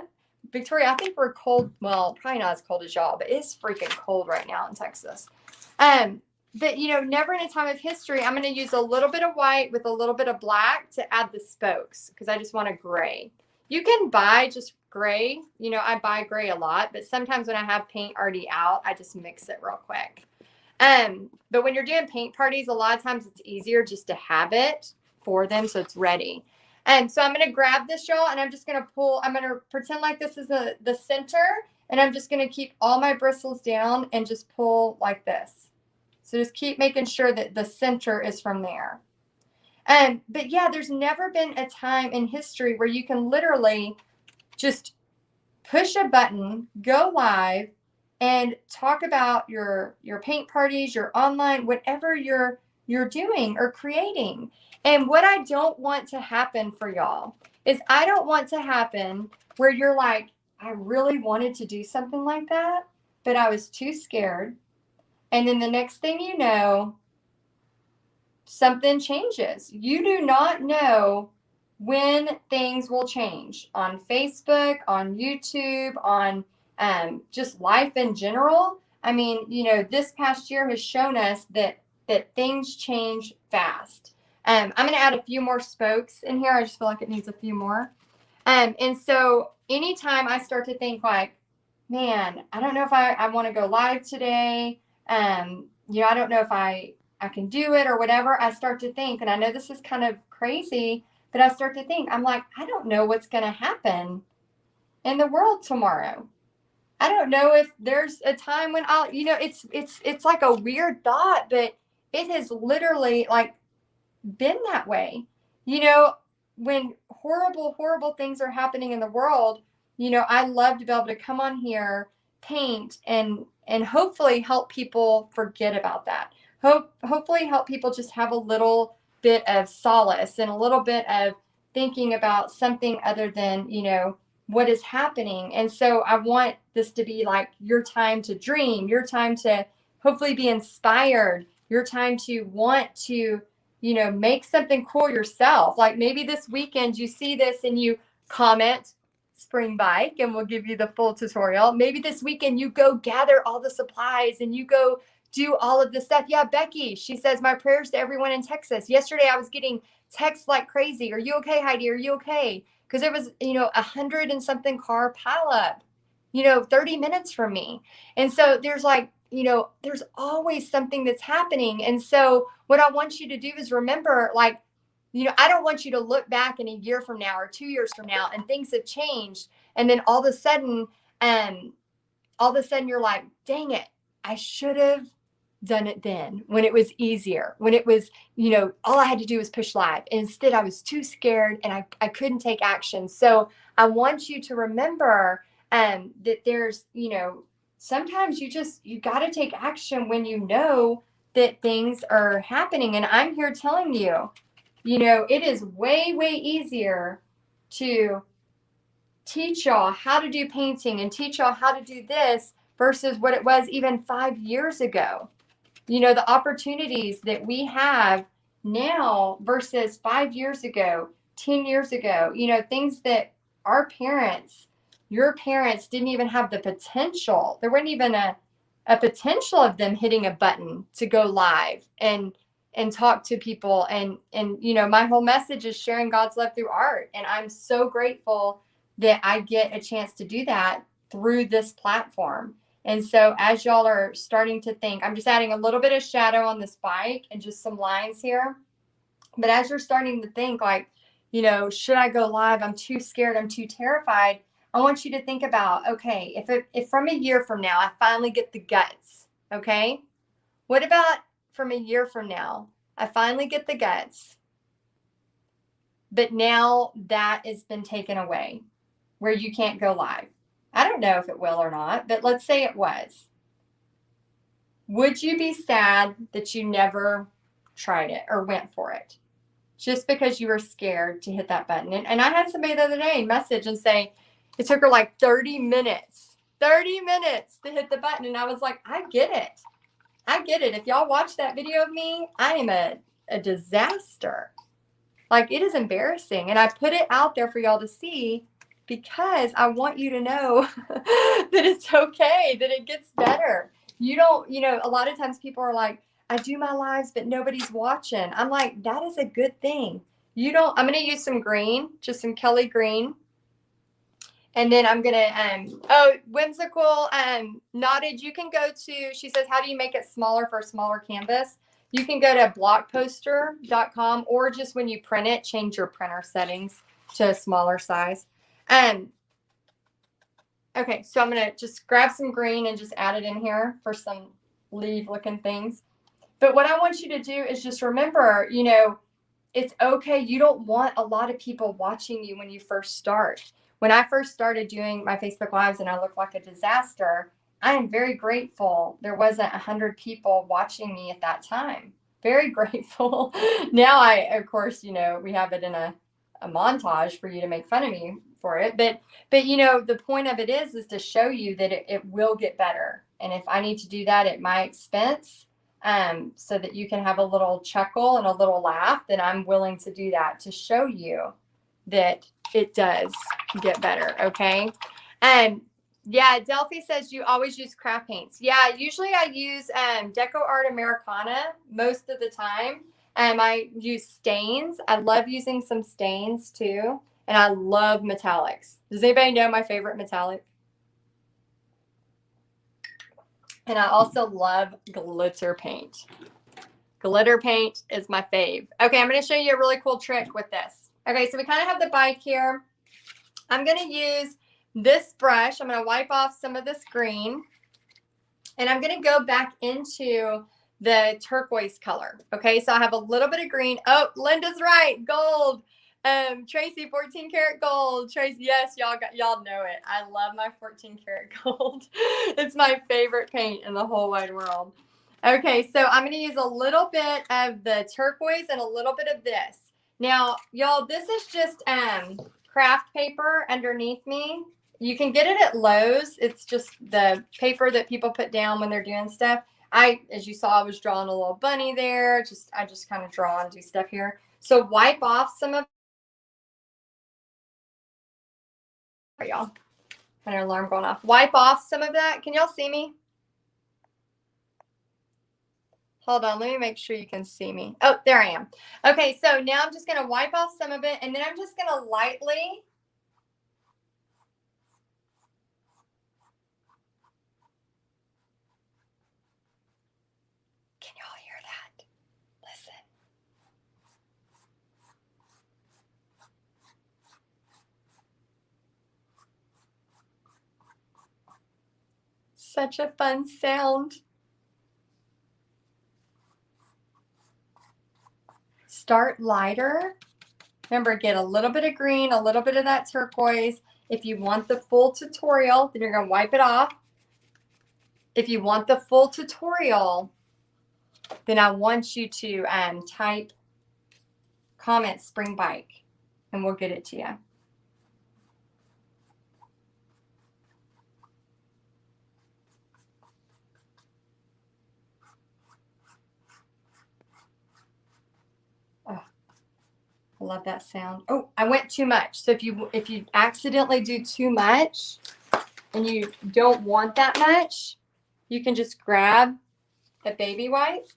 Victoria, I think we're cold. Well, probably not as cold as y'all, but it's freaking cold right now in Texas. But, never in a time of history, I'm going to use a little bit of white with a little bit of black to add the spokes because I just want a gray. You can buy just gray. I buy gray a lot, but sometimes when I have paint already out, I just mix it real quick. But when you're doing paint parties, a lot of times it's easier just to have it for them so it's ready. So I'm going to grab this, y'all, and I'm just going to pull. I'm going to pretend like this is the center, and I'm just going to keep all my bristles down and just pull like this. So just keep making sure that the center is from there. But yeah, there's never been a time in history where you can literally just push a button, go live, and talk about your paint parties, your online, whatever you're doing or creating. And what I don't want to happen for y'all is I don't want to happen where you're like, I really wanted to do something like that, but I was too scared. And then the next thing you know, something changes. You do not know when things will change on Facebook, on YouTube, on just life in general. I mean, this past year has shown us that things change fast. I'm going to add a few more spokes in here. I just feel like it needs a few more. And so anytime I start to think like, man, I don't know if I want to go live today. I don't know if I can do it or whatever. I start to think, and I know this is kind of crazy, but I start to think, I'm like, I don't know what's going to happen in the world tomorrow. I don't know if there's a time when it's like a weird thought, but it has literally like been that way. When horrible things are happening in the world, I love to be able to come on here, paint, and hopefully help people forget about that. Hopefully help people just have a little bit of solace and a little bit of thinking about something other than, what is happening. And so I want this to be like your time to dream, your time to hopefully be inspired, your time to want to, make something cool yourself. Like maybe this weekend you see this and you comment spring bike and we'll give you the full tutorial. Maybe this weekend you go gather all the supplies and you go do all of this stuff. Yeah, Becky, she says, my prayers to everyone in Texas. Yesterday I was getting texts like crazy. Are you okay, Heidi? Are you okay? Because there was, 100 and something car pileup, 30 minutes from me. And so there's like, there's always something that's happening. And so what I want you to do is remember, like, I don't want you to look back in a year from now or 2 years from now and things have changed. And then all of a sudden you're like, dang it, I should have done it then when it was easier, when it was, all I had to do was push live. And instead I was too scared and I couldn't take action. So I want you to remember that there's, sometimes you got to take action when you know that things are happening. And I'm here telling you, it is way, way easier to teach y'all how to do painting and teach y'all how to do this versus what it was even 5 years ago. The opportunities that we have now versus 5 years ago, 10 years ago, things that our parents, your parents didn't even have the potential. There wasn't even a potential of them hitting a button to go live and talk to people. And my whole message is sharing God's love through art. And I'm so grateful that I get a chance to do that through this platform. And so as y'all are starting to think, I'm just adding a little bit of shadow on this bike and just some lines here. But as you're starting to think like, should I go live? I'm too scared. I'm too terrified. I want you to think about, okay, if from a year from now, I finally get the guts, okay? What about from a year from now, I finally get the guts, but now that has been taken away where you can't go live? I don't know if it will or not, but let's say it was. Would you be sad that you never tried it or went for it just because you were scared to hit that button? And I had somebody the other day message and say it took her like 30 minutes to hit the button. And I was like, I get it. If y'all watch that video of me, I am a disaster. Like, it is embarrassing. And I put it out there for y'all to see because I want you to know that it's okay, that it gets better. You don't, a lot of times people are like, I do my lives, but nobody's watching. I'm like, that is a good thing. I'm going to use some green, just some Kelly green. And then I'm going to, Whimsical nodded. You can go to, she says, how do you make it smaller for a smaller canvas? You can go to blockposter.com or just when you print it, change your printer settings to a smaller size. Okay, so I'm going to just grab some green and just add it in here for some leaf looking things. But what I want you to do is just remember, you know, it's okay. You don't want a lot of people watching you when you first start. When I first started doing my Facebook Lives and I looked like a disaster, I am very grateful there wasn't 100 people watching me at that time. Very grateful. Now of course, you know, we have it in a montage for you to make fun of me for it. But you know, the point of it is to show you that it will get better. And if I need to do that at my expense, so that you can have a little chuckle and a little laugh, then I'm willing to do that to show you that it does get better. Okay. And yeah, Delphi says you always use craft paints. Yeah, usually I use Deco Art Americana most of the time. I use stains. I love using some stains too. And I love metallics. Does anybody know my favorite metallic? And I also love glitter paint. Glitter paint is my fave. Okay, I'm going to show you a really cool trick with this. Okay, so we kind of have the bike here. I'm going to use this brush. I'm going to wipe off some of this green. And I'm going to go back into the turquoise color. Okay, so I have a little bit of green. Oh, Linda's right. Gold. Tracy, 14 karat gold. Tracy, yes, y'all know it. I love my 14 karat gold. It's my favorite paint in the whole wide world. Okay, so I'm going to use a little bit of the turquoise and a little bit of this. Now, y'all, this is just craft paper underneath me. You can get it at Lowe's. It's just the paper that people put down when they're doing stuff. As you saw, I was drawing a little bunny there. I just kind of draw and do stuff here. So wipe off some of y'all. An alarm going off. Wipe off some of that. Can y'all see me? Hold on, let me make sure you can see me. Oh, there I am. Okay, so now I'm just going to wipe off some of it, and then I'm just going to lightly Can y'all hear that? Listen. Such a fun sound. Start lighter. Remember, get a little bit of green, a little bit of that turquoise. If you want the full tutorial, then you're going to wipe it off. If you want the full tutorial, then I want you to type comment spring bike, and we'll get it to you. I love that sound. Oh, I went too much. So if you accidentally do too much and you don't want that much, you can just grab a baby wipe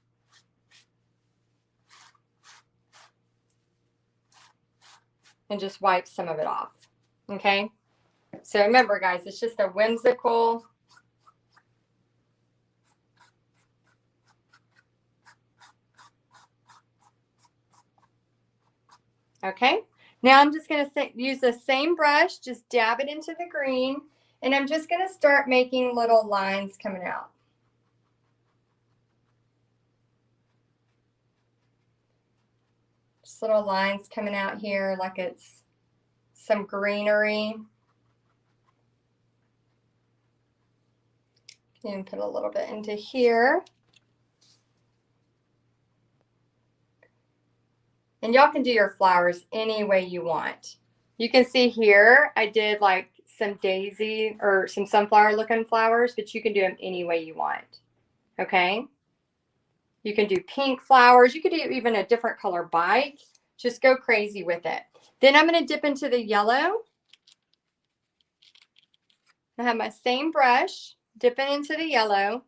and just wipe some of it off. Okay? So remember, guys, it's just a whimsical Okay, now I'm just going to use the same brush, just dab it into the green, and I'm just going to start making little lines coming out. Just little lines coming out here like it's some greenery. And put a little bit into here. And y'all can do your flowers any way you want. You can see here, I did like some daisy or some sunflower looking flowers, but you can do them any way you want. Okay. You can do pink flowers. You could do even a different color bike. Just go crazy with it. Then I'm going to dip into the yellow. I have my same brush, dipping into the yellow.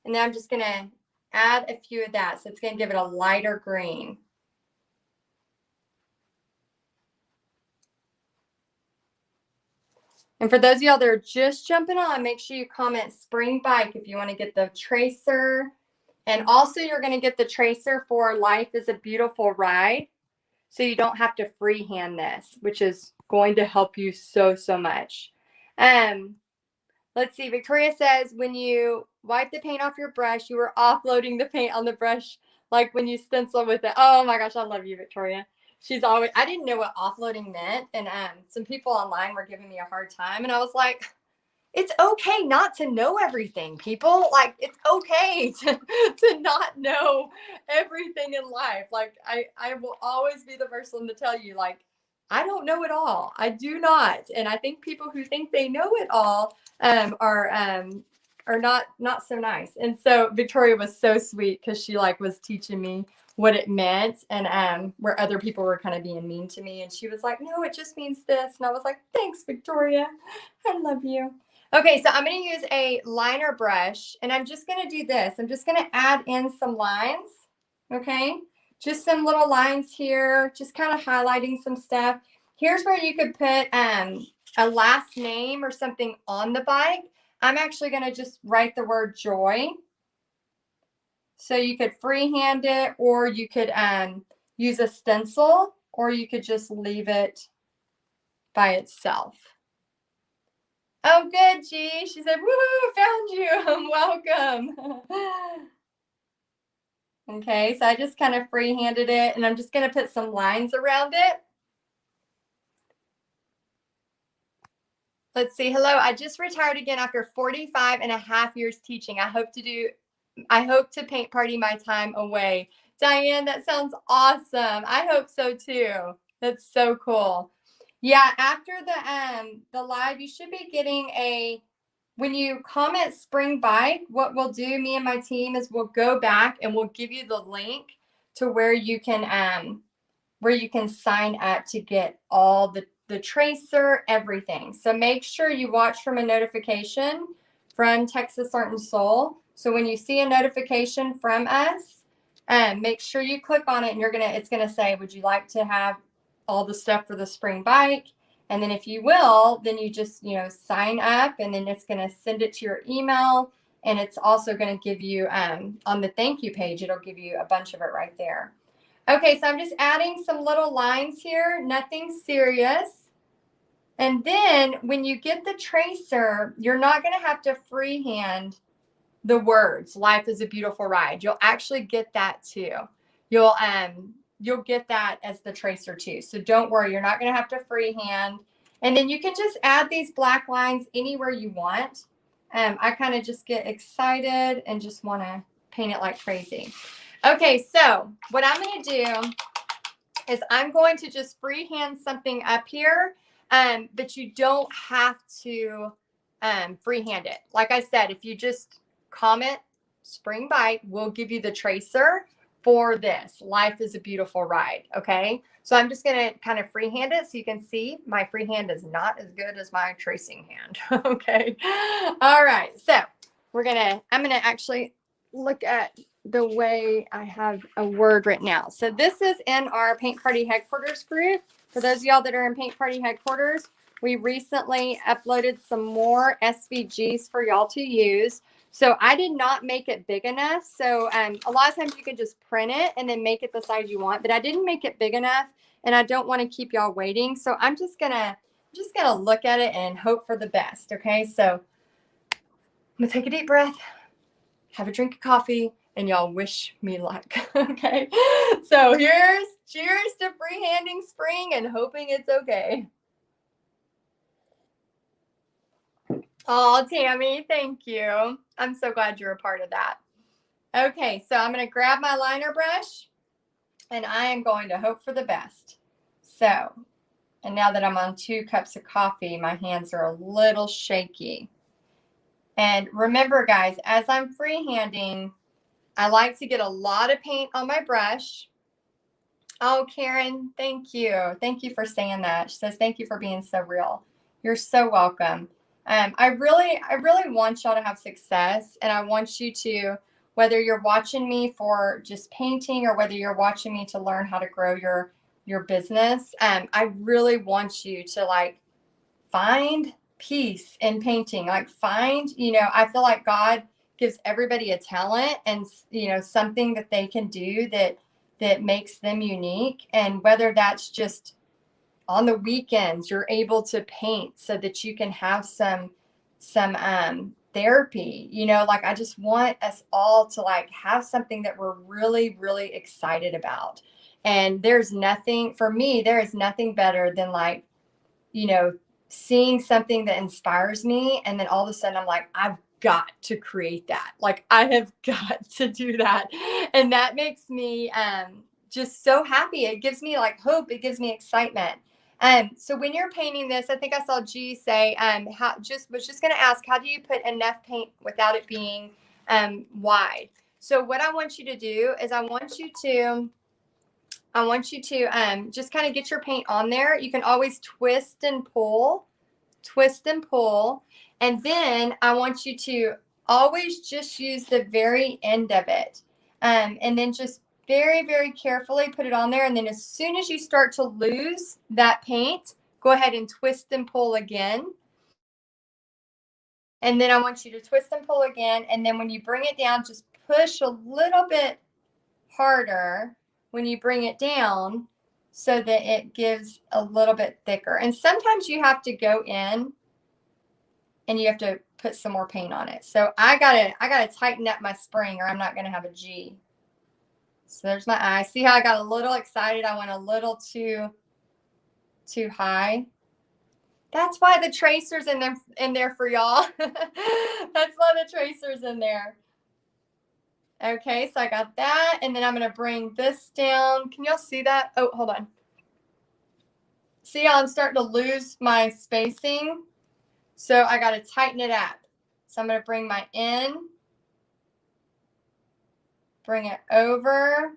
And then I'm just going to add a few of that. So it's going to give it a lighter green. And for those of y'all that are just jumping on, make sure you comment spring bike if you want to get the tracer. And also you're going to get the tracer for Life is a Beautiful Ride. So you don't have to freehand this, which is going to help you so much. Let's see. Victoria says, when you wipe the paint off your brush. You were offloading the paint on the brush, like when you stencil with it. Oh my gosh, I love you, Victoria. She's always, I didn't know what offloading meant. And some people online were giving me a hard time. And I was like, it's okay not to know everything, people. Like, it's okay to not know everything in life. Like, I will always be the first one to tell you, like, I don't know it all. I do not. And I think people who think they know it all are not so nice. And so Victoria was so sweet because she like was teaching me what it meant, and where other people were kind of being mean to me. And she was like, no, it just means this. And I was like, thanks, Victoria. I love you. Okay, so I'm going to use a liner brush, and I'm just going to do this. I'm just going to add in some lines, okay? Just some little lines here, just kind of highlighting some stuff. Here's where you could put a last name or something on the bike. I'm actually going to just write the word joy. So you could freehand it, or you could use a stencil, or you could just leave it by itself. Oh, good, G. She said, woohoo, found you. Welcome. Okay, so I just kind of freehanded it, and I'm just going to put some lines around it. Let's see. Hello, I just retired again after 45 and a half years teaching. I hope to paint party my time away. Diane, that sounds awesome. I hope so too. That's so cool. Yeah, after the live, you should be getting when you comment Spring Bike, what we'll do, me and my team, is we'll go back and we'll give you the link to where you can sign up to get all the tracer, everything. So make sure you watch from a notification from Texas Art and Soul. So when you see a notification from us, make sure you click on it, and it's gonna say, would you like to have all the stuff for the Spring Bike? And then if you will, then you just, sign up, and then it's going to send it to your email. And it's also going to give you on the thank you page, it'll give you a bunch of it right there. Okay, so I'm just adding some little lines here, nothing serious. And then when you get the tracer, you're not going to have to freehand the words, life is a beautiful ride. You'll actually get that too. You'll get that as the tracer too. So don't worry, you're not going to have to freehand. And then you can just add these black lines anywhere you want. I kind of just get excited and just want to paint it like crazy. Okay, so what I'm going to do is I'm going to just freehand something up here, but you don't have to freehand it. Like I said, if you just comment Spring Bike, we'll give you the tracer for this. Life is a beautiful ride. Okay, so I'm just going to kind of freehand it so you can see my freehand is not as good as my tracing hand. Okay, all right, so I'm gonna actually look at the way I have a word written out. So this is in our Paint Party Headquarters group. For those of y'all that are in Paint Party Headquarters, we recently uploaded some more SVGs for y'all to use. So I did not make it big enough. So a lot of times you can just print it and then make it the size you want, but I didn't make it big enough, and I don't want to keep y'all waiting. So I'm just gonna look at it and hope for the best. Okay, so I'm gonna take a deep breath, have a drink of coffee, and y'all wish me luck. Okay, so cheers to freehanding spring and hoping it's okay. Oh, Tammy, thank you. I'm so glad you're a part of that. Okay, so I'm going to grab my liner brush, and I am going to hope for the best. So, and now that I'm on 2 cups of coffee, my hands are a little shaky. And remember, guys, as I'm freehanding, I like to get a lot of paint on my brush. Oh, Karen, thank you. Thank you for saying that. She says, thank you for being so real. You're so welcome. I really want y'all to have success, and I want you to, whether you're watching me for just painting or whether you're watching me to learn how to grow your business, I really want you to like find peace in painting. Like find, I feel like God gives everybody a talent and, something that they can do that makes them unique. And whether that's just on the weekends, you're able to paint so that you can have some therapy, you know, like I just want us all to like have something that we're really, really excited about. And there's nothing, for me, there is nothing better than like, you know, seeing something that inspires me. And then all of a sudden I'm like, I've got to create that. Like I have got to do that. And that makes me just so happy. It gives me like hope. It gives me excitement. So when you're painting this, I think I saw G say, was just going to ask, how do you put enough paint without it being wide? So what I want you to do is I want you to just kind of get your paint on there. You can always twist and pull. And then I want you to always just use the very end of it. And then just very, very carefully put it on there. And then as soon as you start to lose that paint, go ahead and twist and pull again. And then I want you to twist and pull again. And then when you bring it down, just push a little bit harder when you bring it down so that it gives a little bit thicker. And sometimes you have to go in and you have to put some more paint on it. So I gotta tighten up my spring or I'm not gonna have a G. So there's my eye. See how I got a little excited? I went a little too high. That's why the tracer's in there for y'all. That's why the tracer's in there. Okay, so I got that, and then I'm gonna bring this down. Can y'all see that? Oh, hold on. See how I'm starting to lose my spacing? So I gotta tighten it up. So I'm gonna bring my in, bring it over,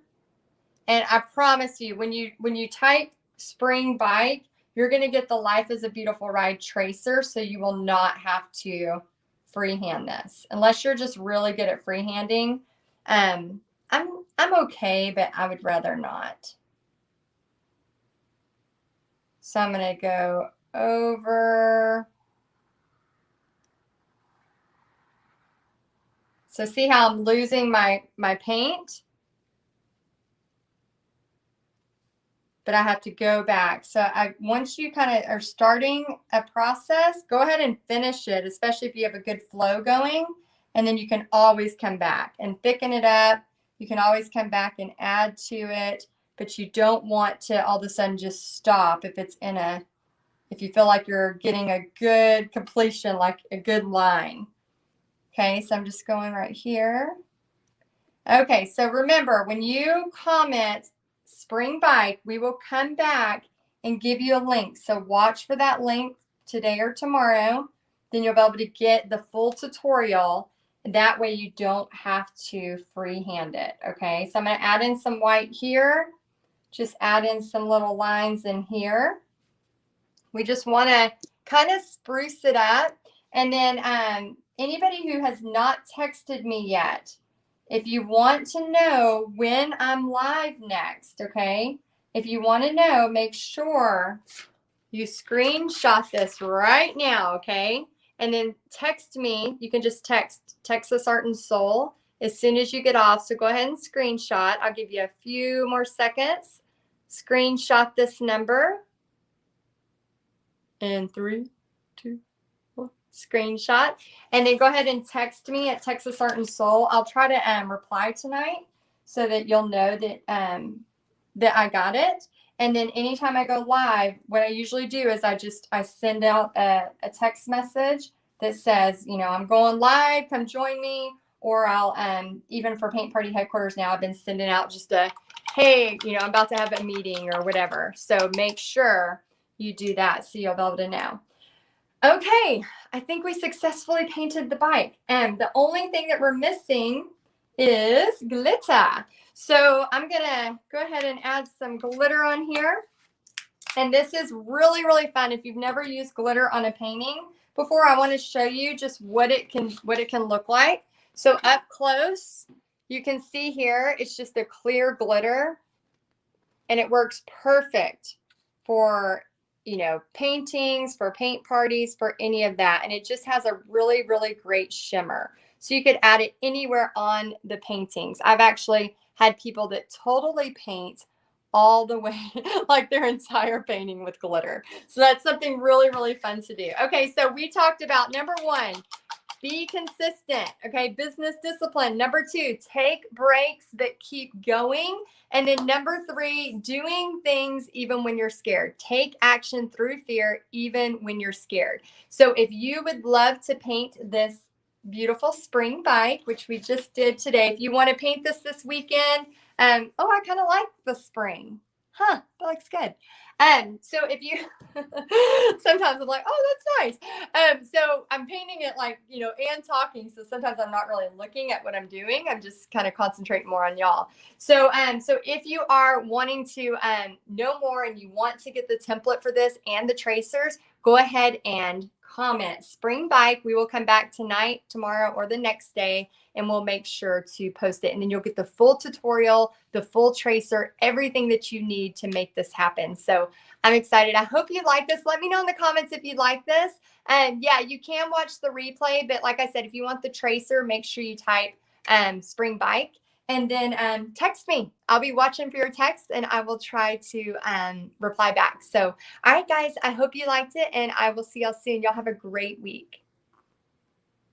and I promise you, when you type spring bike, you're gonna get the Life is a Beautiful Ride tracer, so you will not have to freehand this unless you're just really good at freehanding. I'm okay, but I would rather not. So I'm gonna go over. So see how I'm losing my paint? But I have to go back. So once you kind of are starting a process, go ahead and finish it, especially if you have a good flow going. And then you can always come back and thicken it up. You can always come back and add to it, but you don't want to all of a sudden just stop if you feel like you're getting a good completion, like a good line. Okay, so I'm just going right here. Okay, so remember, when you comment spring bike, we will come back and give you a link. So watch for that link today or tomorrow. Then you'll be able to get the full tutorial. That way you don't have to freehand it. Okay, so I'm going to add in some white here. Just add in some little lines in here. We just want to kind of spruce it up. And then anybody who has not texted me yet, if you want to know when I'm live next, okay? If you want to know, make sure you screenshot this right now, okay? And then text me. You can just text Texas Art and Soul as soon as you get off. So go ahead and screenshot. I'll give you a few more seconds. Screenshot this number. And 3, 2, 1, screenshot. And then go ahead and text me at Texas Art and Soul. I'll try to reply tonight so that you'll know that that I got it. And then anytime I go live, what I usually do is I send out a text message that says, you know, I'm going live, come join me. Or I'll even for Paint Party Headquarters now, I've been sending out just a, hey, you know, I'm about to have a meeting or whatever. So make sure you do that so you'll be able to know. Okay, I think we successfully painted the bike. And the only thing that we're missing is glitter. So I'm gonna go ahead and add some glitter on here. And this is really, really fun. If you've never used glitter on a painting before, I want to show you just what it can look like. So up close, you can see here, it's just a clear glitter. And it works perfect for, you know, paintings, for paint parties, for any of that. And it just has a really, really great shimmer. So you could add it anywhere on the paintings. I've actually had people that totally paint all the way, like their entire painting with glitter. So that's something really, really fun to do. Okay, so we talked about number 1, be consistent. Okay, business discipline. Number 2, take breaks but keep going. And then number 3, doing things even when you're scared. Take action through fear even when you're scared. So if you would love to paint this beautiful spring bike, which we just did today, if you want to paint this weekend, oh, I kind of like the spring. Huh, that looks good. So if you, sometimes I'm like, oh, that's nice. So I'm painting it like, and talking. So sometimes I'm not really looking at what I'm doing. I'm just kind of concentrating more on y'all. So, so if you are wanting to know more and you want to get the template for this and the tracers, go ahead and comment spring bike. We will come back tonight, tomorrow, or the next day, and we'll make sure to post it. And then you'll get the full tutorial, the full tracer, everything that you need to make this happen. So I'm excited. I hope you like this. Let me know in the comments if you like this. And yeah, you can watch the replay, but like I said, if you want the tracer, make sure you type spring bike. And then text me. I'll be watching for your texts and I will try to reply back. So, all right, guys, I hope you liked it and I will see y'all soon. Y'all have a great week.